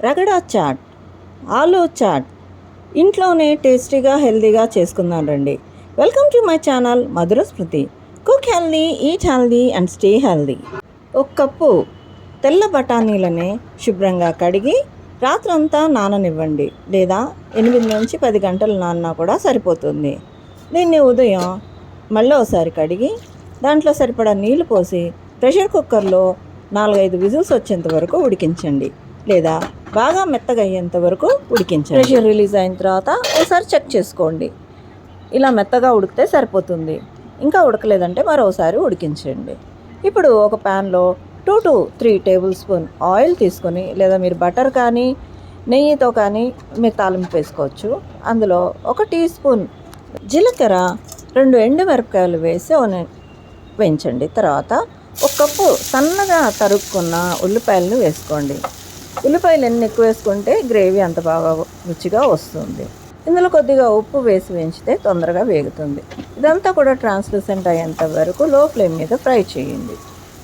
రగడా chat, aloo chat ఇంట్లోనే టేస్టీగా హెల్తీగా చేసుకుందాం రండి. Welcome to my channel Madhura Smriti. Cook healthy, eat healthy and stay healthy. ఒక కప్పు తెల్ల బఠానీలని శుభ్రంగా కడిగి రాత్రంతా నాననివ్వండి, లేదా 8 నుంచి 10 గంటలు నానినా కూడా సరిపోతుంది. దీన్ని ఉదయం మళ్ళీ ఒకసారి కడిగి దాంట్లో సరిపడా నీళ్లు పోసి ప్రెషర్ కుక్కర్లో 4-5 విజిల్స్ వచ్చేంత వరకు ఉడికించండి, లేదా బాగా మెత్తగా అయ్యేంత వరకు ఉడికించండి. ప్రెషర్ రిలీజ్ అయిన తర్వాత ఒకసారి చెక్ చేసుకోండి. ఇలా మెత్తగా ఉడికితే సరిపోతుంది. ఇంకా ఉడకలేదంటే మరోసారి ఉడికించండి. ఇప్పుడు ఒక ప్యాన్లో 2 to 3 టేబుల్ స్పూన్ ఆయిల్ తీసుకొని, లేదా మీరు బటర్ కానీ నెయ్యితో కానీ మీరు తాలింపు వేసుకోవచ్చు. అందులో 1 టీ స్పూన్ జీలకర్ర, 2 ఎండుమిరపకాయలు వేసి వేయించండి. తర్వాత 1 కప్పు సన్నగా తరుక్కున్న ఉల్లిపాయలను వేసుకోండి. ఉల్లిపాయలు ఎన్ని ఎక్కువ వేసుకుంటే గ్రేవీ అంత బాగా రుచిగా వస్తుంది. ఇందులో కొద్దిగా ఉప్పు వేసి వేయించితే తొందరగా వేగుతుంది. ఇదంతా కూడా ట్రాన్స్లూసెంట్ అయ్యేంత వరకు లో ఫ్లేమ్ మీద ఫ్రై చేయండి.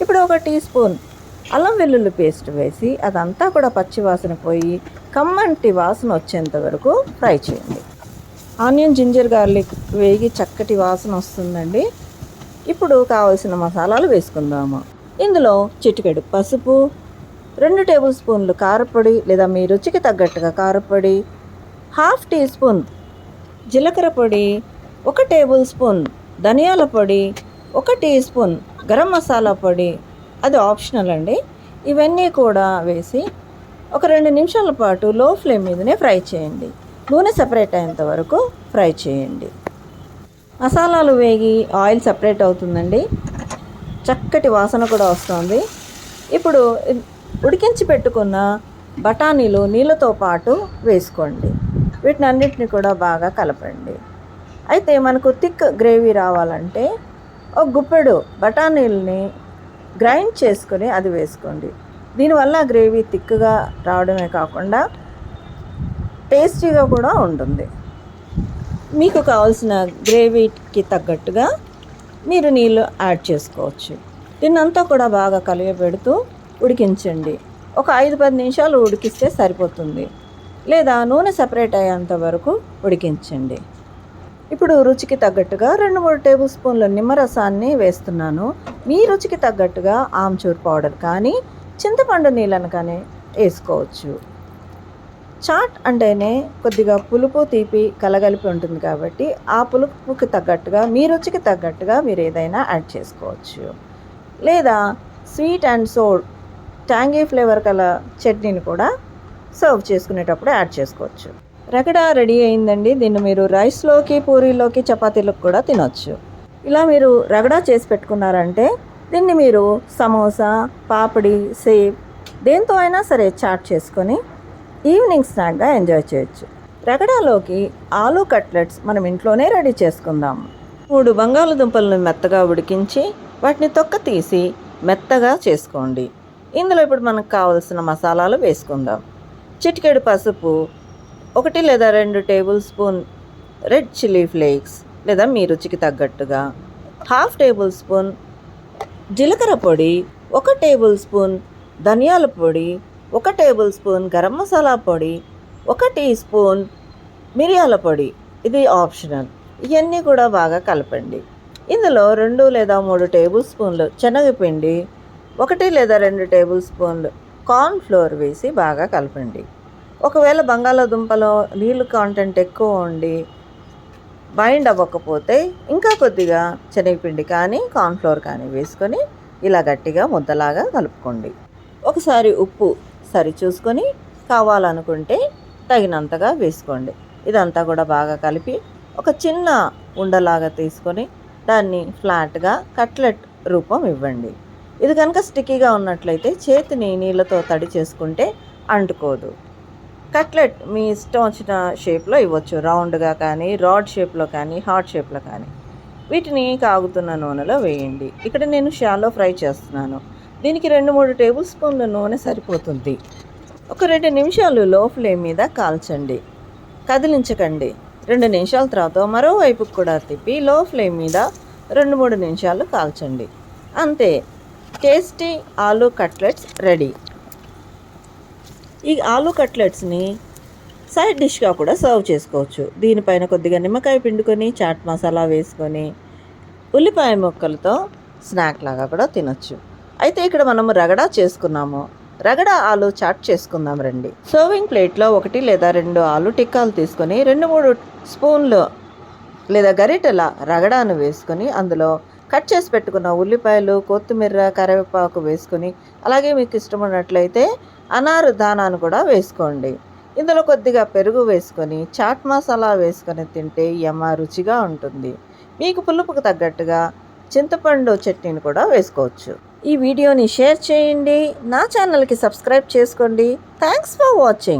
ఇప్పుడు 1 టీ స్పూన్ అల్లం వెల్లుల్లి పేస్ట్ వేసి అదంతా కూడా పచ్చి వాసన పోయి కమ్మంటి వాసన వచ్చేంత వరకు ఫ్రై చేయండి. ఆనియన్, జింజర్, గార్లిక్ వేగి చక్కటి వాసన వస్తుందండి. ఇప్పుడు కావలసిన మసాలాలు వేసుకుందాము. ఇందులో చిటికెడు పసుపు, 2 టేబుల్ స్పూన్లు కారపొడి లేదా మీ రుచికి తగ్గట్టుగా కారపొడి, 1/2 టీ స్పూన్ జీలకర్ర పొడి, 1 టేబుల్ స్పూన్ ధనియాల పొడి, 1 టీ స్పూన్ గరం మసాలా పొడి, అది ఆప్షనల్ అండి. ఇవన్నీ కూడా వేసి ఒక 2 నిమిషాల పాటు లో ఫ్లేమ్ మీదనే ఫ్రై చేయండి. నూనె సపరేట్ అయ్యేంత వరకు ఫ్రై చేయండి. మసాలాలు వేగి ఆయిల్ సపరేట్ అవుతుందండి. చక్కటి వాసన కూడా వస్తుంది. ఇప్పుడు ఉడికించి పెట్టుకున్న బఠానీలు నీళ్ళతో పాటు వేసుకోండి. వీటిని అన్నిటిని కూడా బాగా కలపండి. అయితే మనకు థిక్ గ్రేవీ రావాలంటే ఒక గుప్పెడు బఠానీలని గ్రైండ్ చేసుకొని అది వేసుకోండి. దీనివల్ల గ్రేవీ థిక్గా రావడమే కాకుండా టేస్టీగా కూడా ఉంటుంది. మీకు కావాల్సిన గ్రేవీకి తగ్గట్టుగా మీరు నీళ్ళు యాడ్ చేసుకోవచ్చు. దీన్నంతా కూడా బాగా కలియబెడుతూ ఉడికించండి. ఒక 5-10 నిమిషాలు ఉడికిస్తే సరిపోతుంది, లేదా నూనె సపరేట్ అయ్యేంత వరకు ఉడికించండి. ఇప్పుడు రుచికి తగ్గట్టుగా 2-3 టేబుల్ స్పూన్ల నిమ్మరసాన్ని వేస్తున్నాను. మీ రుచికి తగ్గట్టుగా ఆమ్చూర్ పౌడర్ కానీ చింతపండు నీళ్ళను కానీ వేసుకోవచ్చు. చాట్ అంటేనే కొద్దిగా పులుపు తీపి కలగలిపి ఉంటుంది కాబట్టి ఆ పులుపుకి తగ్గట్టుగా మీ రుచికి తగ్గట్టుగా మీరు ఏదైనా యాడ్ చేసుకోవచ్చు. లేదా sweet and sour tangy flavour కల చట్నీని కూడా సర్వ్ చేసుకునేటప్పుడు యాడ్ చేసుకోవచ్చు. రగడా రెడీ అయిందండి. దీన్ని మీరు రైస్లోకి, పూరీలోకి, చపాతీలకు కూడా తినొచ్చు. ఇలా మీరు రగడా చేసి పెట్టుకున్నారంటే దీన్ని మీరు సమోసా, పాపడి, సేవ్ దేంతో అయినా సరే చాట్ చేసుకొని ఈవినింగ్ స్నాక్గా ఎంజాయ్ చేయొచ్చు. రగడాలోకి ఆలూ కట్లెట్స్ మనం ఇంట్లోనే రెడీ చేసుకుందాం. 3 బంగాళదుంపలను మెత్తగా ఉడికించి వాటిని తొక్క తీసి మెత్తగా చేసుకోండి. ఇందులో ఇప్పుడు మనకు కావలసిన మసాలాలు వేసుకుందాం. చిటికెడు పసుపు, 1 లేదా 2 table spoon red chilli flakes లేదా మీ రుచికి తగ్గట్టుగా, 1/2 టేబుల్ స్పూన్ జీలకర్ర పొడి, 1 టేబుల్ స్పూన్ ధనియాల పొడి, 1 టేబుల్ స్పూన్ గరం మసాలా పొడి, 1 టీ స్పూన్ మిరియాల పొడి, ఇది ఆప్షనల్. ఇవన్నీ కూడా బాగా కలపండి. ఇందులో 2 లేదా 3 టేబుల్ స్పూన్లు శనగపిండి, 1 లేదా 2 టేబుల్ స్పూన్లు కార్న్ ఫ్లోర్ వేసి బాగా కలపండి. ఒకవేళ బంగాళాదుంపలో నీళ్ళు కాంటెంట్ ఎక్కువ ఉండి బైండ్ అవ్వకపోతే ఇంకా కొద్దిగా శనగపిండి కానీ కార్న్ ఫ్లోర్ కానీ వేసుకొని ఇలా గట్టిగా ముద్దలాగా కలుపుకోండి. ఒకసారి ఉప్పు సరి చూసుకొని కావాలనుకుంటే తగినంతగా వేసుకోండి. ఇదంతా కూడా బాగా కలిపి ఒక చిన్న ఉండలాగా తీసుకొని దాన్ని ఫ్లాట్గా కట్లెట్ రూపం ఇవ్వండి. ఇది కనుక స్టిక్కీగా ఉన్నట్లయితే చేతిని నీళ్ళతో తడి చేసుకుంటే అంటుకోదు. కట్లెట్ మీ ఇష్టం వచ్చిన షేప్లో ఇవ్వచ్చు. రౌండ్గా కానీ, రాడ్ షేప్లో కానీ, హార్ట్ షేప్లో కానీ. వీటిని కాగుతున్న నూనెలో వేయండి. ఇక్కడ నేను షాలో ఫ్రై చేస్తున్నాను. దీనికి 2-3 టేబుల్ స్పూన్ల నూనె సరిపోతుంది. ఒక 2 నిమిషాలు లో ఫ్లేమ్ మీద కాల్చండి, కదిలించకండి. 2 నిమిషాల తర్వాత మరోవైపుకు కూడా తిప్పి లో ఫ్లేమ్ మీద 2-3 నిమిషాలు కాల్చండి. అంతే, టేస్టీ ఆలూ కట్లెట్స్ రెడీ. ఈ ఆలూ కట్లెట్స్ని సైడ్ డిష్గా కూడా సర్వ్ చేసుకోవచ్చు. దీనిపైన కొద్దిగా నిమ్మకాయ పిండుకొని చాట్ మసాలా వేసుకొని ఉల్లిపాయ ముక్కలతో స్నాక్ లాగా కూడా తినొచ్చు. అయితే ఇక్కడ మనము రగడా చేసుకున్నాము. రగడా ఆలు చాట్ చేసుకుందాం రండి. సర్వింగ్ ప్లేట్లో 1 లేదా 2 ఆలు టిక్కాలు తీసుకొని 2-3 స్పూన్లు లేదా గరిటెల రగడాను వేసుకొని అందులో కట్ చేసి పెట్టుకున్న ఉల్లిపాయలు, కొత్తిమీర, కరివేపాకు వేసుకొని అలాగే మీకు ఇష్టం ఉన్నట్లయితే అనారు దానాను కూడా వేసుకోండి. ఇందులో కొద్దిగా పెరుగు వేసుకొని చాట్ మసాలా వేసుకొని తింటే యమ్మ రుచిగా ఉంటుంది. మీకు పులుపుకు తగ్గట్టుగా చింతపండు చట్నీని కూడా వేసుకోవచ్చు. ఈ వీడియోని షేర్ చేయండి. నా ఛానల్కి సబ్స్క్రైబ్ చేసుకోండి. Thanks for watching.